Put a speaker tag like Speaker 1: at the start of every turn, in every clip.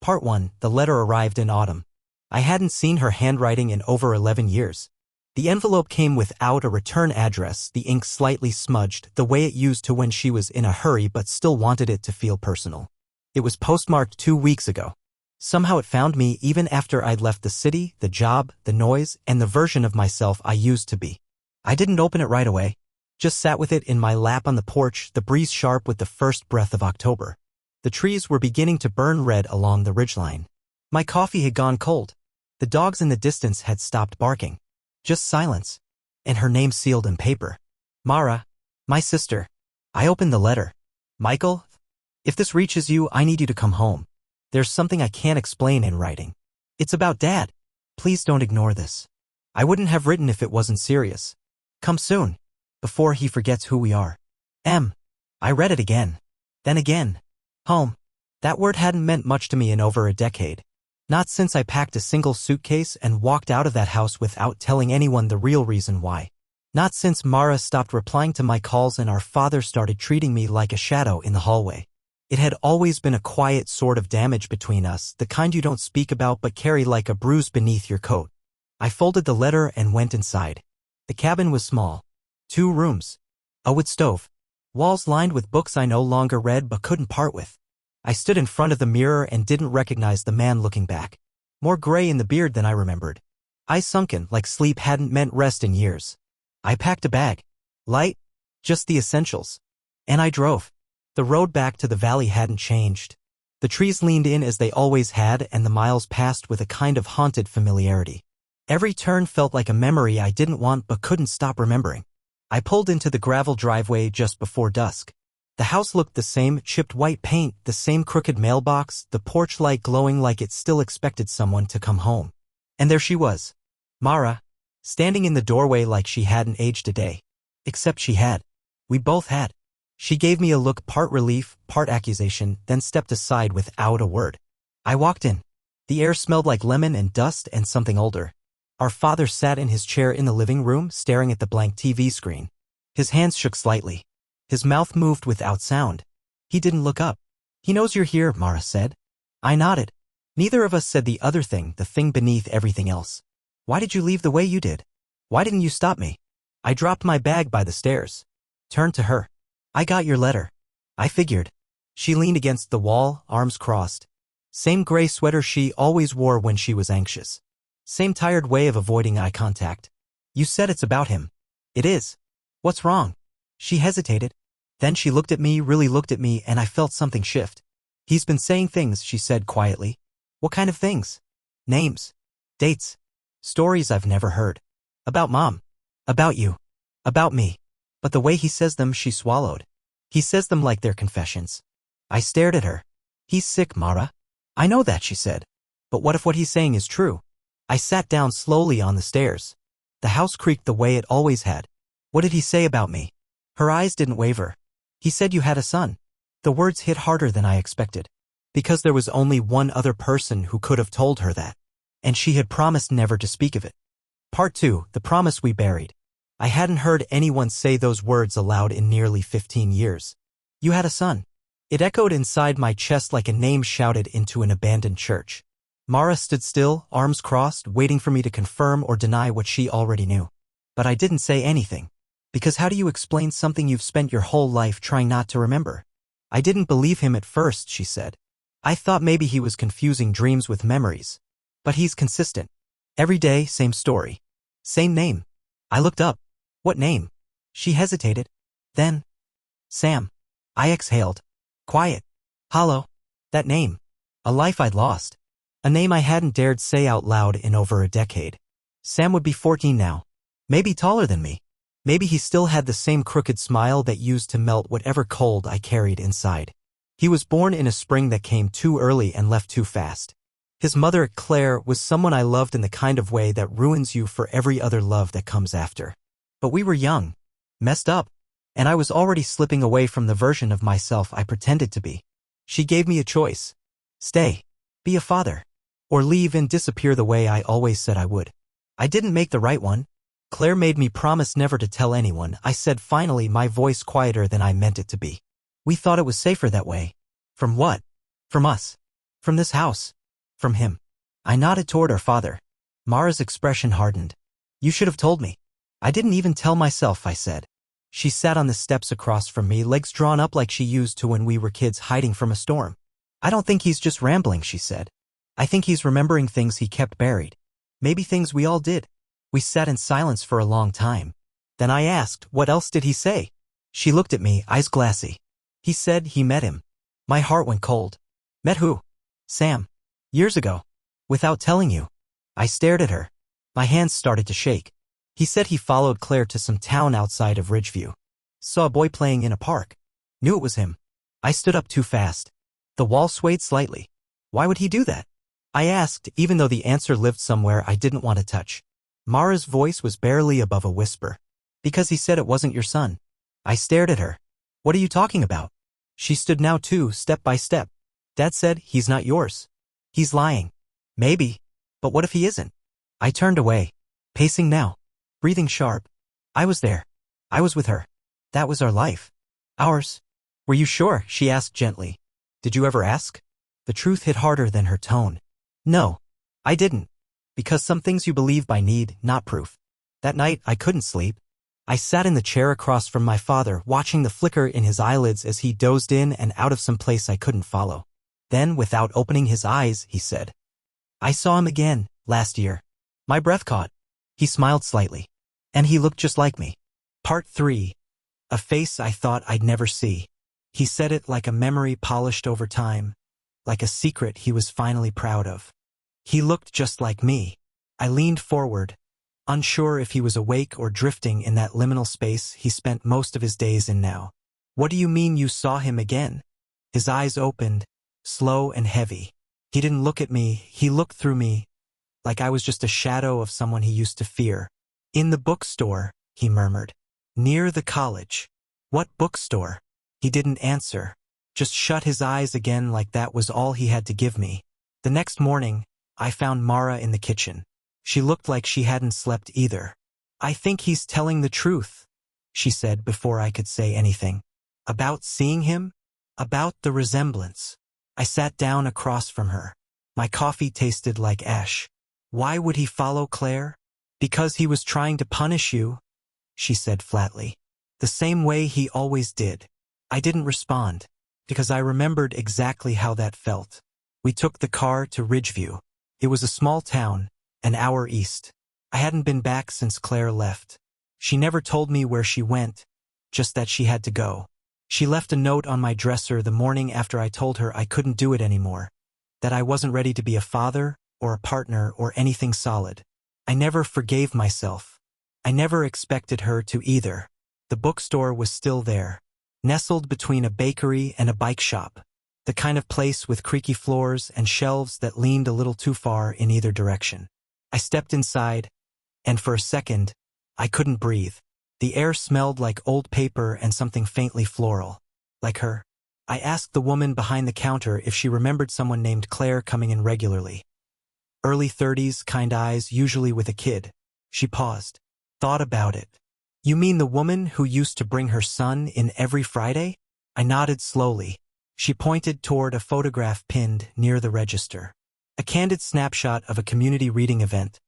Speaker 1: Part 1. The letter arrived in autumn. I hadn't seen her handwriting in over 11 years. The envelope came without a return address, the ink slightly smudged, the way it used to when she was in a hurry but still wanted it to feel personal. It was postmarked 2 weeks ago. Somehow it found me even after I'd left the city, the job, the noise, and the version of myself I used to be. I didn't open it right away. Just sat with it in my lap on the porch, the breeze sharp with the first breath of October. The trees were beginning to burn red along the ridgeline. My coffee had gone cold. The dogs in the distance had stopped barking. Just silence. And her name sealed in paper. Mara. My sister. I opened the letter. Michael, if this reaches you, I need you to come home. There's something I can't explain in writing. It's about Dad. Please don't ignore this. I wouldn't have written if it wasn't serious. Come soon. Before he forgets who we are. M. I read it again. Then again. Home. That word hadn't meant much to me in over a decade. Not since I packed a single suitcase and walked out of that house without telling anyone the real reason why. Not since Mara stopped replying to my calls and our father started treating me like a shadow in the hallway. It had always been a quiet sort of damage between us, the kind you don't speak about but carry like a bruise beneath your coat. I folded the letter and went inside. The cabin was small. 2 rooms. A wood stove. Walls lined with books I no longer read but couldn't part with. I stood in front of the mirror and didn't recognize the man looking back. More gray in the beard than I remembered. Eyes sunken like sleep hadn't meant rest in years. I packed a bag. Light. Just the essentials. And I drove. The road back to the valley hadn't changed. The trees leaned in as they always had and the miles passed with a kind of haunted familiarity. Every turn felt like a memory I didn't want but couldn't stop remembering. I pulled into the gravel driveway just before dusk. The house looked the same, chipped white paint, the same crooked mailbox, the porch light glowing like it still expected someone to come home. And there she was. Mara. Standing in the doorway like she hadn't aged a day. Except she had. We both had. She gave me a look, part relief, part accusation, then stepped aside without a word. I walked in. The air smelled like lemon and dust and something older. Our father sat in his chair in the living room, staring at the blank TV screen. His hands shook slightly. His mouth moved without sound. He didn't look up. He knows you're here, Mara said. I nodded. Neither of us said the other thing, the thing beneath everything else. Why did you leave the way you did? Why didn't you stop me? I dropped my bag by the stairs. Turned to her. I got your letter. I figured. She leaned against the wall, arms crossed. Same gray sweater she always wore when she was anxious. Same tired way of avoiding eye contact. You said it's about him. It is. What's wrong? She hesitated. Then she looked at me, really looked at me, and I felt something shift. He's been saying things, she said quietly. What kind of things? Names. Dates. Stories I've never heard. About Mom. About you. About me. But the way he says them, she swallowed. He says them like they're confessions. I stared at her. He's sick, Mara. I know that, she said. But what if what he's saying is true? I sat down slowly on the stairs. The house creaked the way it always had. What did he say about me? Her eyes didn't waver. He said you had a son. The words hit harder than I expected. Because there was only one other person who could have told her that. And she had promised never to speak of it. Part 2. The promise we buried. I hadn't heard anyone say those words aloud in nearly 15 years. You had a son. It echoed inside my chest like a name shouted into an abandoned church. Mara stood still, arms crossed, waiting for me to confirm or deny what she already knew. But I didn't say anything. Because how do you explain something you've spent your whole life trying not to remember? I didn't believe him at first, she said. I thought maybe he was confusing dreams with memories. But he's consistent. Every day, same story. Same name. I looked up. What name? She hesitated. Then. Sam. I exhaled. Quiet. Hollow. That name. A life I'd lost. A name I hadn't dared say out loud in over a decade. Sam would be 14 now. Maybe taller than me. Maybe he still had the same crooked smile that used to melt whatever cold I carried inside. He was born in a spring that came too early and left too fast. His mother, Claire, was someone I loved in the kind of way that ruins you for every other love that comes after. But we were young, messed up, and I was already slipping away from the version of myself I pretended to be. She gave me a choice. Stay, be a father, or leave and disappear the way I always said I would. I didn't make the right one. Claire made me promise never to tell anyone, I said finally, my voice quieter than I meant it to be. We thought it was safer that way. From what? From us. From this house. From him. I nodded toward our father. Mara's expression hardened. You should have told me. I didn't even tell myself, I said. She sat on the steps across from me, legs drawn up like she used to when we were kids hiding from a storm. I don't think he's just rambling, she said. I think he's remembering things he kept buried. Maybe things we all did. We sat in silence for a long time. Then I asked, what else did he say? She looked at me, eyes glassy. He said he met him. My heart went cold. Met who? Sam. Years ago. Without telling you. I stared at her. My hands started to shake. He said he followed Claire to some town outside of Ridgeview. Saw a boy playing in a park. Knew it was him. I stood up too fast. The wall swayed slightly. Why would he do that? I asked, even though the answer lived somewhere I didn't want to touch. Mara's voice was barely above a whisper. Because he said it wasn't your son. I stared at her. What are you talking about? She stood now too, step by step. Dad said he's not yours. He's lying. Maybe. But what if he isn't? I turned away. Pacing now. Breathing sharp. I was there. I was with her. That was our life. Ours. Were you sure? She asked gently. Did you ever ask? The truth hit harder than her tone. No. I didn't. Because some things you believe by need, not proof. That night, I couldn't sleep. I sat in the chair across from my father, watching the flicker in his eyelids as he dozed in and out of some place I couldn't follow. Then, without opening his eyes, he said, I saw him again, last year. My breath caught. He smiled slightly. And he looked just like me. Part 3. A face I thought I'd never see. He said it like a memory polished over time, like a secret he was finally proud of. He looked just like me. I leaned forward, unsure if he was awake or drifting in that liminal space he spent most of his days in now. What do you mean you saw him again? His eyes opened, slow and heavy. He didn't look at me, he looked through me, like I was just a shadow of someone he used to fear. In the bookstore, he murmured. Near the college. What bookstore? He didn't answer, just shut his eyes again like that was all he had to give me. The next morning, I found Mara in the kitchen. She looked like she hadn't slept either. I think he's telling the truth, she said before I could say anything. About seeing him? About the resemblance. I sat down across from her. My coffee tasted like ash. Why would he follow Claire? Because he was trying to punish you, she said flatly. The same way he always did. I didn't respond, because I remembered exactly how that felt. We took the car to Ridgeview. It was a small town, an hour east. I hadn't been back since Claire left. She never told me where she went, just that she had to go. She left a note on my dresser the morning after I told her I couldn't do it anymore, that I wasn't ready to be a father or a partner or anything solid. I never forgave myself. I never expected her to either. The bookstore was still there, nestled between a bakery and a bike shop, the kind of place with creaky floors and shelves that leaned a little too far in either direction. I stepped inside, and for a second, I couldn't breathe. The air smelled like old paper and something faintly floral. Like her. I asked the woman behind the counter if she remembered someone named Claire coming in regularly. Early 30s, kind eyes, usually with a kid. She paused. Thought about it. You mean the woman who used to bring her son in every Friday? I nodded slowly. She pointed toward a photograph pinned near the register. A candid snapshot of a community reading event.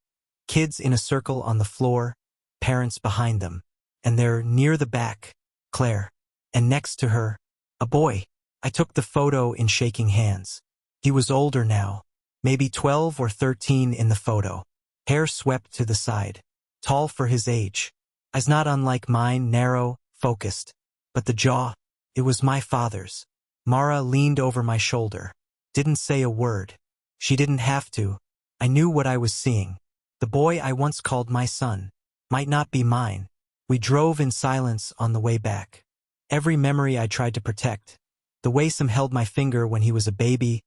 Speaker 1: Kids in a circle on the floor, parents behind them. And there, near the back, Claire. And next to her, a boy. I took the photo in shaking hands. He was older now, maybe 12 or 13 in the photo. Hair swept to the side. Tall for his age. Eyes not unlike mine, narrow, focused. But the jaw, it was my father's. Mara leaned over my shoulder. Didn't say a word. She didn't have to. I knew what I was seeing. The boy I once called my son. Might not be mine. We drove in silence on the way back. Every memory I tried to protect. The way Sam held my finger when he was a baby.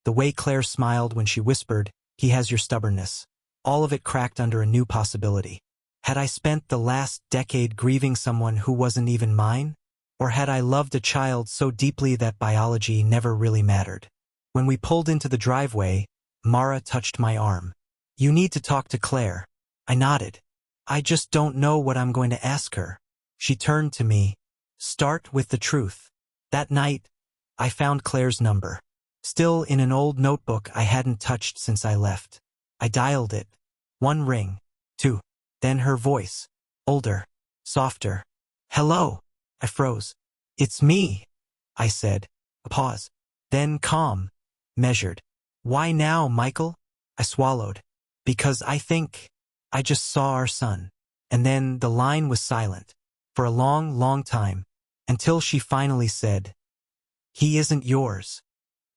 Speaker 1: The way Claire smiled when she whispered, he has your stubbornness. All of it cracked under a new possibility. Had I spent the last decade grieving someone who wasn't even mine? Or had I loved a child so deeply that biology never really mattered? When we pulled into the driveway, Mara touched my arm. You need to talk to Claire. I nodded. I just don't know what I'm going to ask her. She turned to me. Start with the truth. That night, I found Claire's number. Still in an old notebook I hadn't touched since I left. I dialed it. 1 ring. 2. Then her voice. Older. Softer. Hello. I froze. It's me, I said. A pause. Then calm. Measured. Why now, Michael? I swallowed. Because I think I just saw our son. And then the line was silent. For a long, long time. Until she finally said, he isn't yours.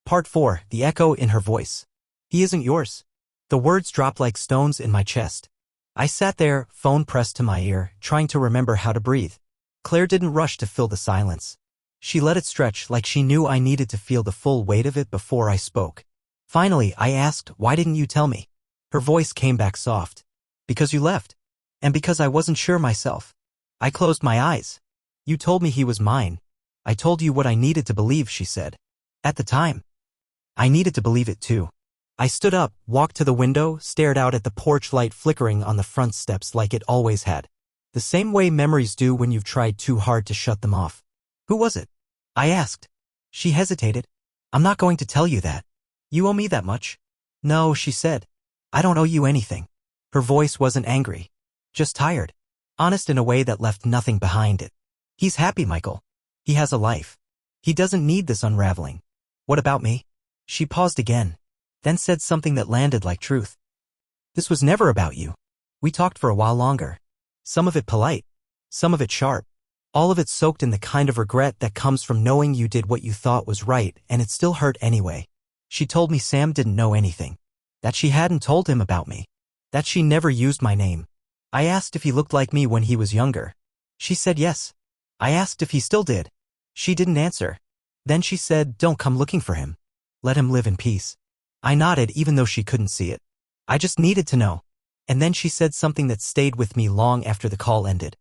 Speaker 1: Part 4. The echo in her voice. He isn't yours. The words dropped like stones in my chest. I sat there, phone pressed to my ear, trying to remember how to breathe. Claire didn't rush to fill the silence. She let it stretch like she knew I needed to feel the full weight of it before I spoke. Finally, I asked, why didn't you tell me? Her voice came back soft. Because you left. And because I wasn't sure myself. I closed my eyes. You told me he was mine. I told you what I needed to believe, she said. At the time. I needed to believe it too. I stood up, walked to the window, stared out at the porch light flickering on the front steps like it always had. The same way memories do when you've tried too hard to shut them off. Who was it? I asked. She hesitated. I'm not going to tell you that. You owe me that much. No, she said. I don't owe you anything. Her voice wasn't angry. Just tired. Honest in a way that left nothing behind it. He's happy, Michael. He has a life. He doesn't need this unraveling. What about me? She paused again. Then said something that landed like truth. This was never about you. We talked for a while longer. Some of it polite. Some of it sharp. All of it soaked in the kind of regret that comes from knowing you did what you thought was right and it still hurt anyway. She told me Sam didn't know anything. That she hadn't told him about me. That she never used my name. I asked if he looked like me when he was younger. She said yes. I asked if he still did. She didn't answer. Then she said, don't come looking for him. Let him live in peace. I nodded even though she couldn't see it. I just needed to know. And then she said something that stayed with me long after the call ended.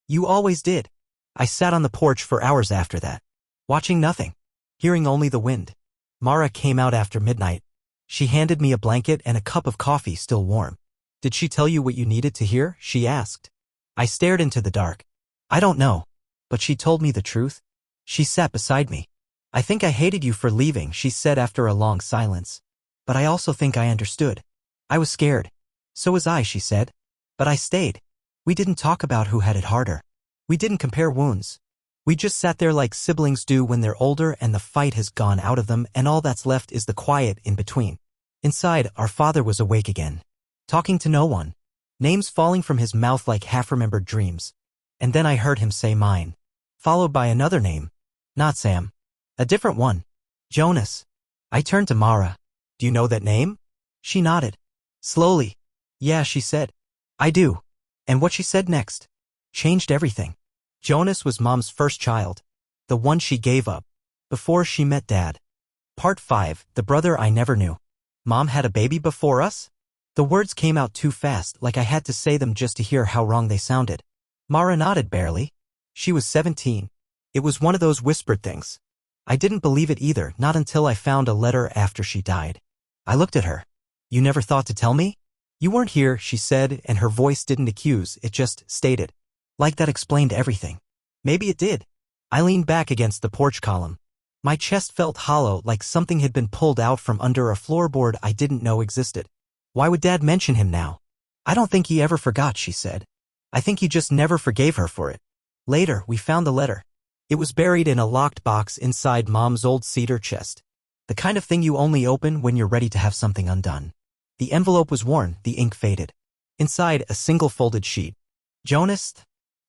Speaker 1: You always did. I sat on the porch for hours after that. Watching nothing. Hearing only the wind. Mara came out after midnight. She handed me a blanket and a cup of coffee still warm. Did she tell you what you needed to hear? She asked. I stared into the dark. I don't know. But she told me the truth. She sat beside me. I think I hated you for leaving, she said after a long silence. But I also think I understood. I was scared. So was I, she said. But I stayed. We didn't talk about who had it harder. We didn't compare wounds. We just sat there like siblings do when they're older and the fight has gone out of them and all that's left is the quiet in between. Inside, our father was awake again. Talking to no one. Names falling from his mouth like half-remembered dreams. And then I heard him say mine. Followed by another name. Not Sam. A different one. Jonas. I turned to Mara. Do you know that name? She nodded. Slowly. Yeah, she said. I do. And what she said next changed everything. Jonas was Mom's first child. The one she gave up. Before she met Dad. Part 5. The brother I never knew. Mom had a baby before us? The words came out too fast, like I had to say them just to hear how wrong they sounded. Mara nodded barely. She was 17. It was one of those whispered things. I didn't believe it either, not until I found a letter after she died. I looked at her. You never thought to tell me? You weren't here, she said, and her voice didn't accuse, it just stated. Like that explained everything. Maybe it did. I leaned back against the porch column. My chest felt hollow, like something had been pulled out from under a floorboard I didn't know existed. Why would Dad mention him now? I don't think he ever forgot, she said. I think he just never forgave her for it. Later, we found the letter. It was buried in a locked box inside Mom's old cedar chest. The kind of thing you only open when you're ready to have something undone. The envelope was worn, the ink faded. Inside, a single folded sheet. Jonas,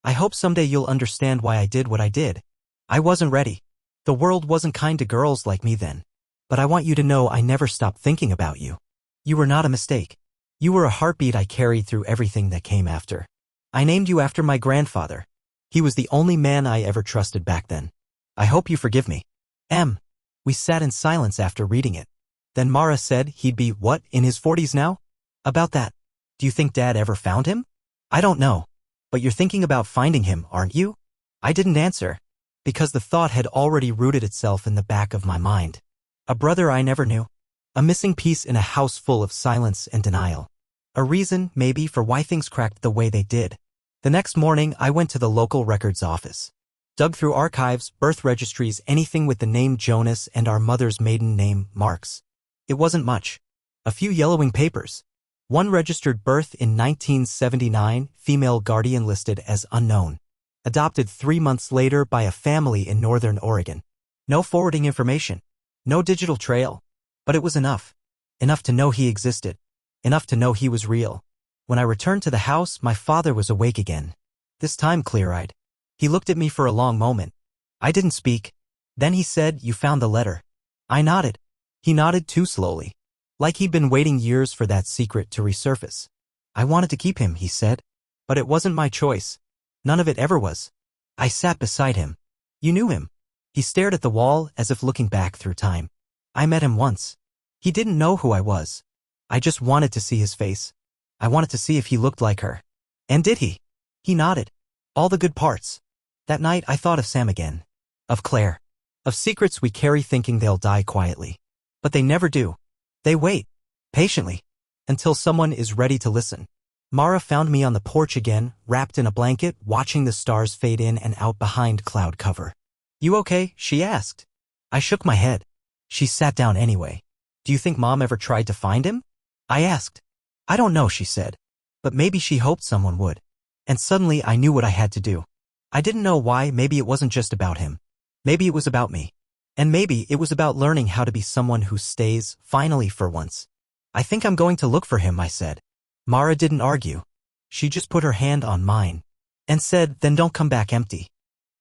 Speaker 1: I hope someday you'll understand why I did what I did. I wasn't ready. The world wasn't kind to girls like me then. But I want you to know I never stopped thinking about you. You were not a mistake. You were a heartbeat I carried through everything that came after. I named you after my grandfather. He was the only man I ever trusted back then. I hope you forgive me. M. We sat in silence after reading it. Then Mara said he'd be, what, in his 40s now? About that. Do you think Dad ever found him? I don't know. But you're thinking about finding him, aren't you? I didn't answer. Because the thought had already rooted itself in the back of my mind. A brother I never knew. A missing piece in a house full of silence and denial. A reason, maybe, for why things cracked the way they did. The next morning, I went to the local records office. Dug through archives, birth registries, anything with the name Jonas and our mother's maiden name, Marks. It wasn't much. A few yellowing papers. One registered birth in 1979, female guardian listed as unknown. Adopted 3 months later by a family in northern Oregon. No forwarding information. No digital trail. But it was enough. Enough to know he existed. Enough to know he was real. When I returned to the house, my father was awake again. This time clear-eyed. He looked at me for a long moment. I didn't speak. Then he said, "You found the letter." I nodded. He nodded too slowly. Like he'd been waiting years for that secret to resurface. "I wanted to keep him," he said. "But it wasn't my choice. None of it ever was." I sat beside him. "You knew him." He stared at the wall as if looking back through time. "I met him once. He didn't know who I was. I just wanted to see his face. I wanted to see if he looked like her." "And did he?" He nodded. "All the good parts." That night I thought of Sam again. Of Claire. Of secrets we carry thinking they'll die quietly. But they never do. They wait. Patiently. Until someone is ready to listen. Mara found me on the porch again, wrapped in a blanket, watching the stars fade in and out behind cloud cover. "You okay?" she asked. I shook my head. She sat down anyway. "Do you think Mom ever tried to find him?" I asked. "I don't know," she said. "But maybe she hoped someone would." And suddenly I knew what I had to do. I didn't know why. Maybe it wasn't just about him. Maybe it was about me. And maybe it was about learning how to be someone who stays, finally for once. "I think I'm going to look for him," I said. Mara didn't argue. She just put her hand on mine. And said, "Then don't come back empty."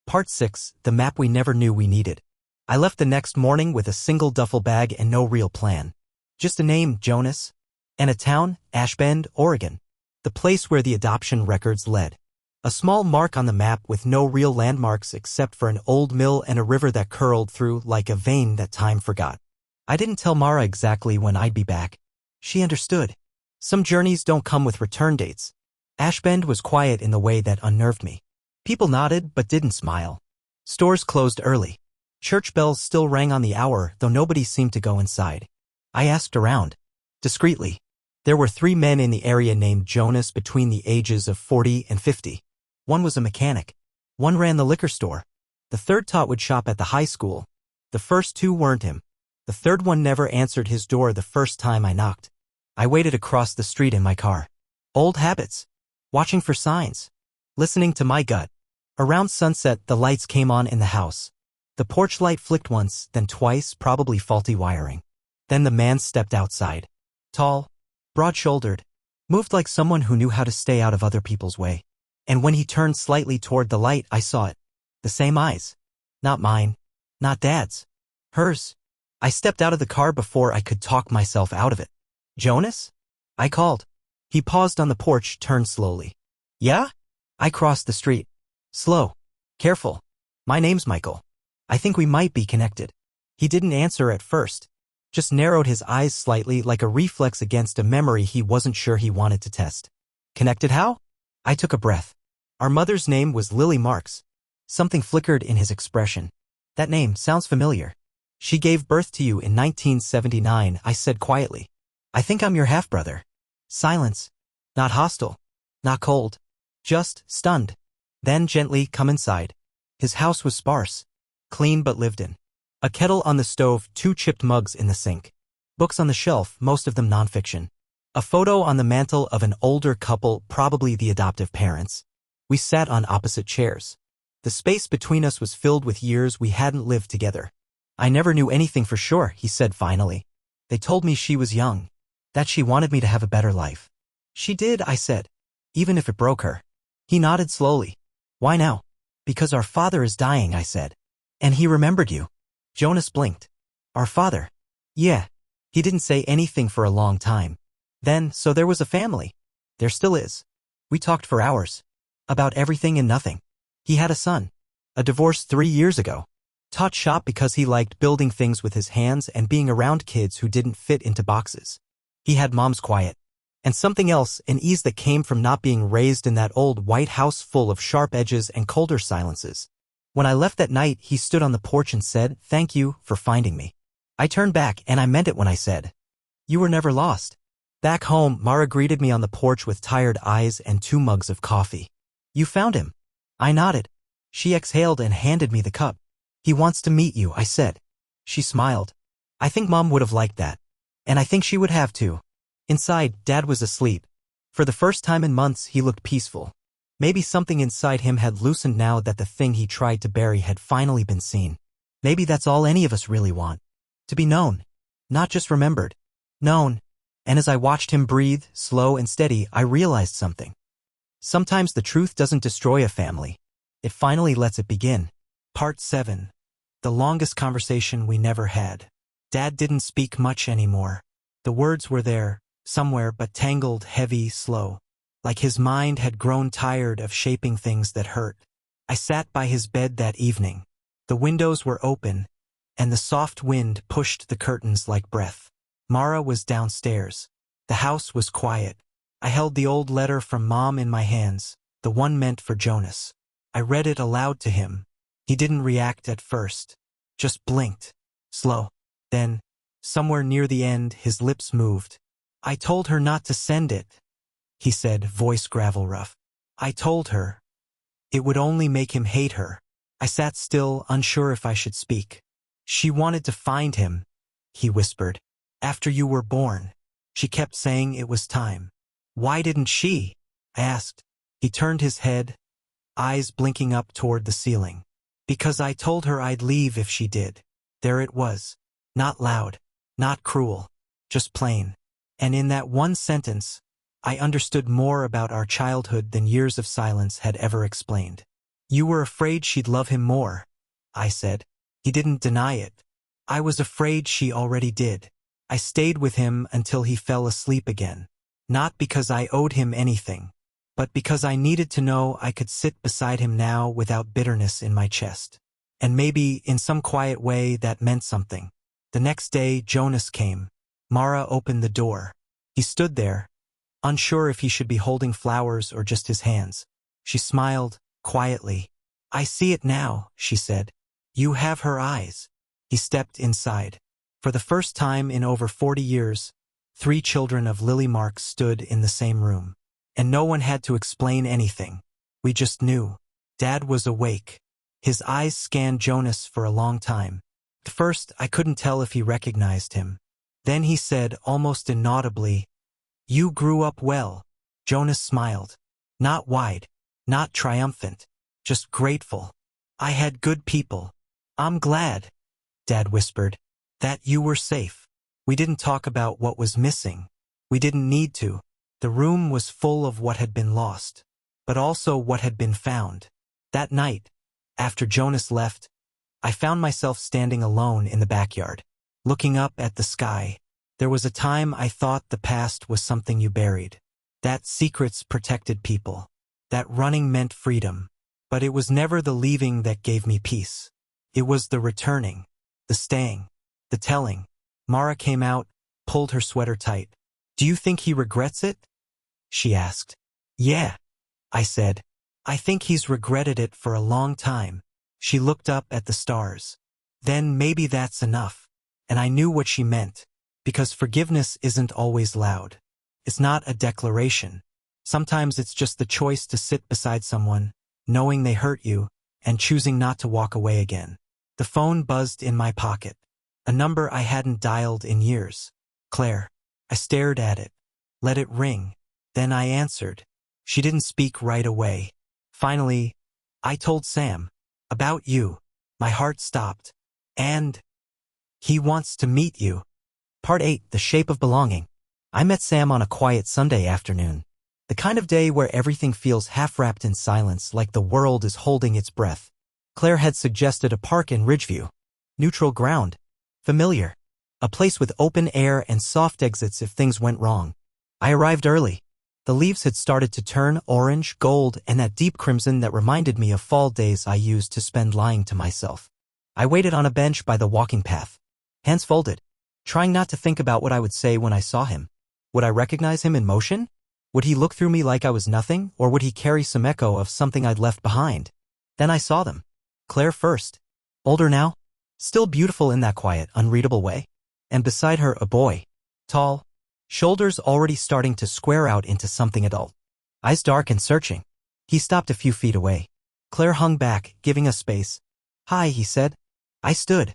Speaker 1: Part 6, the map we never knew we needed. I left the next morning with a single duffel bag and no real plan. Just a name, Jonas. And a town, Ashbend, Oregon. The place where the adoption records led. A small mark on the map with no real landmarks except for an old mill and a river that curled through like a vein that time forgot. I didn't tell Mara exactly when I'd be back. She understood. Some journeys don't come with return dates. Ashbend was quiet in the way that unnerved me. People nodded but didn't smile. Stores closed early. Church bells still rang on the hour, though nobody seemed to go inside. I asked around. Discreetly. There were 3 men in the area named Jonas between the ages of 40 and 50. One was a mechanic. One ran the liquor store. The third taught wood shop at the high school. The first 2 weren't him. The third one never answered his door the first time I knocked. I waited across the street in my car. Old habits. Watching for signs. Listening to my gut. Around sunset, the lights came on in the house. The porch light flicked once, then twice, probably faulty wiring. Then the man stepped outside. Tall. Broad-shouldered. Moved like someone who knew how to stay out of other people's way. And when he turned slightly toward the light, I saw it. The same eyes. Not mine. Not Dad's. Hers. I stepped out of the car before I could talk myself out of it. "Jonas?" I called. He paused on the porch, turned slowly. "Yeah?" I crossed the street. "Slow. Careful. My name's Michael. I think we might be connected." He didn't answer at first. Just narrowed his eyes slightly like a reflex against a memory he wasn't sure he wanted to test. "Connected how?" I took a breath. Our mother's name was Lily Marks. Something flickered in his expression. "That name sounds familiar." "She gave birth to you in 1979, I said quietly. "I think I'm your half-brother." Silence. Not hostile. Not cold. Just stunned. Then gently, "Come inside." His house was sparse. Clean but lived in. A kettle on the stove, 2 chipped mugs in the sink. Books on the shelf, most of them nonfiction. A photo on the mantel of an older couple, probably the adoptive parents. We sat on opposite chairs. The space between us was filled with years we hadn't lived together. "I never knew anything for sure," he said finally. "They told me she was young. That she wanted me to have a better life." "She did," I said. "Even if it broke her." He nodded slowly. "Why now?" "Because our father is dying," I said. "And he remembered you." Jonas blinked. "Our father?" "Yeah." He didn't say anything for a long time. Then, so there was a family. There still is. We talked for hours. About everything and nothing. He had a son. A divorce 3 years ago. Taught shop because he liked building things with his hands and being around kids who didn't fit into boxes. He had Mom's quiet. And something else, an ease that came from not being raised in that old white house full of sharp edges and colder silences. When I left that night, he stood on the porch and said, "Thank you for finding me." I turned back, and I meant it when I said, "You were never lost." Back home, Mara greeted me on the porch with tired eyes and 2 mugs of coffee. "You found him." I nodded. She exhaled and handed me the cup. "He wants to meet you," I said. She smiled. "I think Mom would have liked that. And I think she would have too." Inside, Dad was asleep. For the first time in months, he looked peaceful. Maybe something inside him had loosened now that the thing he tried to bury had finally been seen. Maybe that's all any of us really want. To be known. Not just remembered. Known. And as I watched him breathe, slow and steady, I realized something. Sometimes the truth doesn't destroy a family. It finally lets it begin. Part 7. The longest conversation we never had. Dad didn't speak much anymore. The words were there, somewhere, but tangled, heavy, slow. Like his mind had grown tired of shaping things that hurt. I sat by his bed that evening. The windows were open, and the soft wind pushed the curtains like breath. Mara was downstairs. The house was quiet. I held the old letter from Mom in my hands, the one meant for Jonas. I read it aloud to him. He didn't react at first, just blinked. Slow. Then, somewhere near the end, his lips moved. "I told her not to send it," he said, voice gravel rough. "I told her. It would only make him hate her." I sat still, unsure if I should speak. "She wanted to find him," he whispered. "After you were born. She kept saying it was time." "Why didn't she?" I asked. He turned his head, eyes blinking up toward the ceiling. "Because I told her I'd leave if she did." There it was. Not loud, not cruel, just plain. And in that one sentence, I understood more about our childhood than years of silence had ever explained. "You were afraid she'd love him more," I said. He didn't deny it. "I was afraid she already did." I stayed with him until he fell asleep again. Not because I owed him anything, but because I needed to know I could sit beside him now without bitterness in my chest. And maybe, in some quiet way, that meant something. The next day, Jonas came. Mara opened the door. He stood there, unsure if he should be holding flowers or just his hands. She smiled, quietly. "I see it now," she said. "You have her eyes." He stepped inside. For the first time in over 40 years, 3 children of Lily Marks stood in the same room. And no one had to explain anything. We just knew. Dad was awake. His eyes scanned Jonas for a long time. At first, I couldn't tell if he recognized him. Then he said, almost inaudibly, "You grew up well." Jonas smiled. Not wide, not triumphant, just grateful. "I had good people." "I'm glad," Dad whispered, "that you were safe." We didn't talk about what was missing. We didn't need to. The room was full of what had been lost, but also what had been found. That night, after Jonas left, I found myself standing alone in the backyard, looking up at the sky. There was a time I thought the past was something you buried, that secrets protected people, that running meant freedom. But it was never the leaving that gave me peace. It was the returning, the staying, the telling. Mara came out, pulled her sweater tight. "Do you think he regrets it?" she asked. "Yeah," I said. "I think he's regretted it for a long time." She looked up at the stars. "Then maybe that's enough." And I knew what she meant, because forgiveness isn't always loud. It's not a declaration. Sometimes it's just the choice to sit beside someone, knowing they hurt you, and choosing not to walk away again. The phone buzzed in my pocket. A number I hadn't dialed in years. Claire. I stared at it, let it ring. Then I answered. She didn't speak right away. Finally, "I told Sam. About you." My heart stopped. "And he wants to meet you." Part 8. The Shape of Belonging. I met Sam on a quiet Sunday afternoon. The kind of day where everything feels half-wrapped in silence, like the world is holding its breath. Claire had suggested a park in Ridgeview. Neutral ground. Familiar. A place with open air and soft exits if things went wrong. I arrived early. The leaves had started to turn orange, gold, and that deep crimson that reminded me of fall days I used to spend lying to myself. I waited on a bench by the walking path, hands folded, trying not to think about what I would say when I saw him. Would I recognize him in motion? Would he look through me like I was nothing, or would he carry some echo of something I'd left behind? Then I saw them. Claire first. Older now, still beautiful in that quiet, unreadable way. And beside her, a boy. Tall, shoulders already starting to square out into something adult. Eyes dark and searching. He stopped a few feet away. Claire hung back, giving us space. Hi, he said. I stood.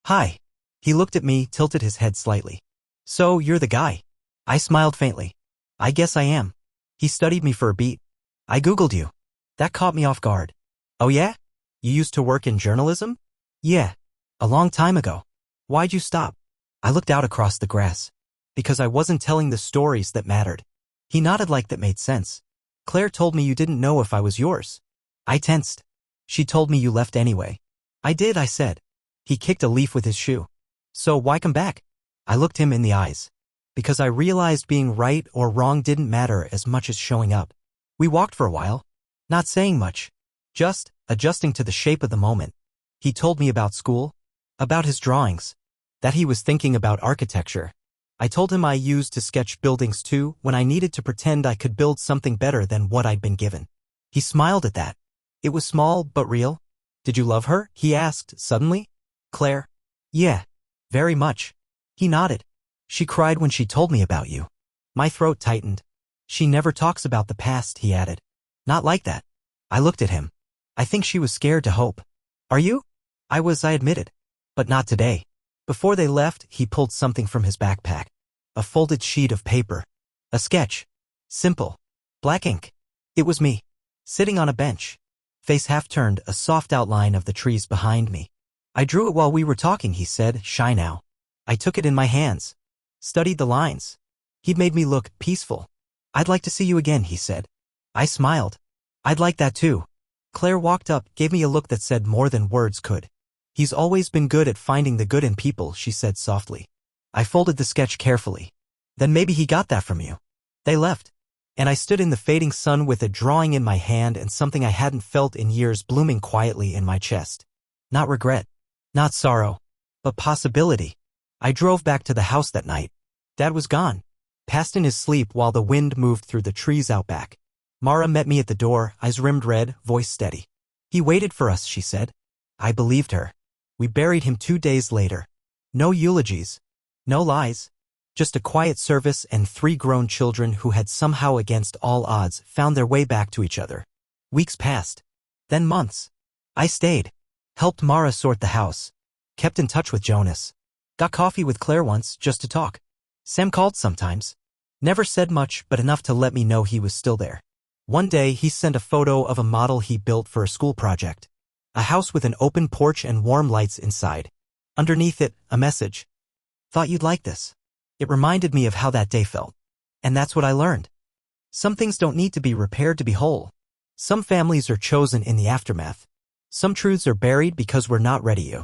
Speaker 1: Hi. He looked at me, tilted his head slightly. So, you're the guy. I smiled faintly. I guess I am. He studied me for a beat. I Googled you. That caught me off guard. Oh yeah? You used to work in journalism? Yeah. A long time ago. Why'd you stop? I looked out across the grass. Because I wasn't telling the stories that mattered. He nodded like that made sense. Claire told me you didn't know if I was yours. I tensed. She told me you left anyway. I did, I said. He kicked a leaf with his shoe. So why come back? I looked him in the eyes. Because I realized being right or wrong didn't matter as much as showing up. We walked for a while. Not saying much. Just adjusting to the shape of the moment. He told me about school. About his drawings. That he was thinking about architecture. I told him I used to sketch buildings too when I needed to pretend I could build something better than what I'd been given. He smiled at that. It was small but real. Did you love her? He asked suddenly. Claire? Yeah. Very much. He nodded. She cried when she told me about you. My throat tightened. She never talks about the past, he added. Not like that. I looked at him. I think she was scared to hope. Are you? I admitted. But not today. Before they left, he pulled something from his backpack. A folded sheet of paper. A sketch. Simple. Black ink. It was me. Sitting on a bench. Face half turned, a soft outline of the trees behind me. I drew it while we were talking, he said, shy now. I took it in my hands. Studied the lines. He'd made me look peaceful. I'd like to see you again, he said. I smiled. I'd like that too. Claire walked up, gave me a look that said more than words could. He's always been good at finding the good in people, she said softly. I folded the sketch carefully. Then maybe he got that from you. They left. And I stood in the fading sun with a drawing in my hand and something I hadn't felt in years blooming quietly in my chest. Not regret. Not sorrow. But possibility. I drove back to the house that night. Dad was gone. Passed in his sleep while the wind moved through the trees out back. Mara met me at the door, eyes rimmed red, voice steady. He waited for us, she said. I believed her. We buried him 2 days later. No eulogies. No lies. Just a quiet service and 3 grown children who had somehow against all odds found their way back to each other. Weeks passed. Then months. I stayed. Helped Mara sort the house. Kept in touch with Jonas. Got coffee with Claire once, just to talk. Sam called sometimes. Never said much, but enough to let me know he was still there. One day, he sent a photo of a model he built for a school project. A house with an open porch and warm lights inside. Underneath it, a message. Thought you'd like this. It reminded me of how that day felt. And that's what I learned. Some things don't need to be repaired to be whole. Some families are chosen in the aftermath. Some truths are buried because we're not ready.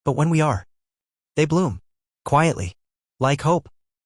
Speaker 1: But when we are, they bloom. Quietly. Like hope.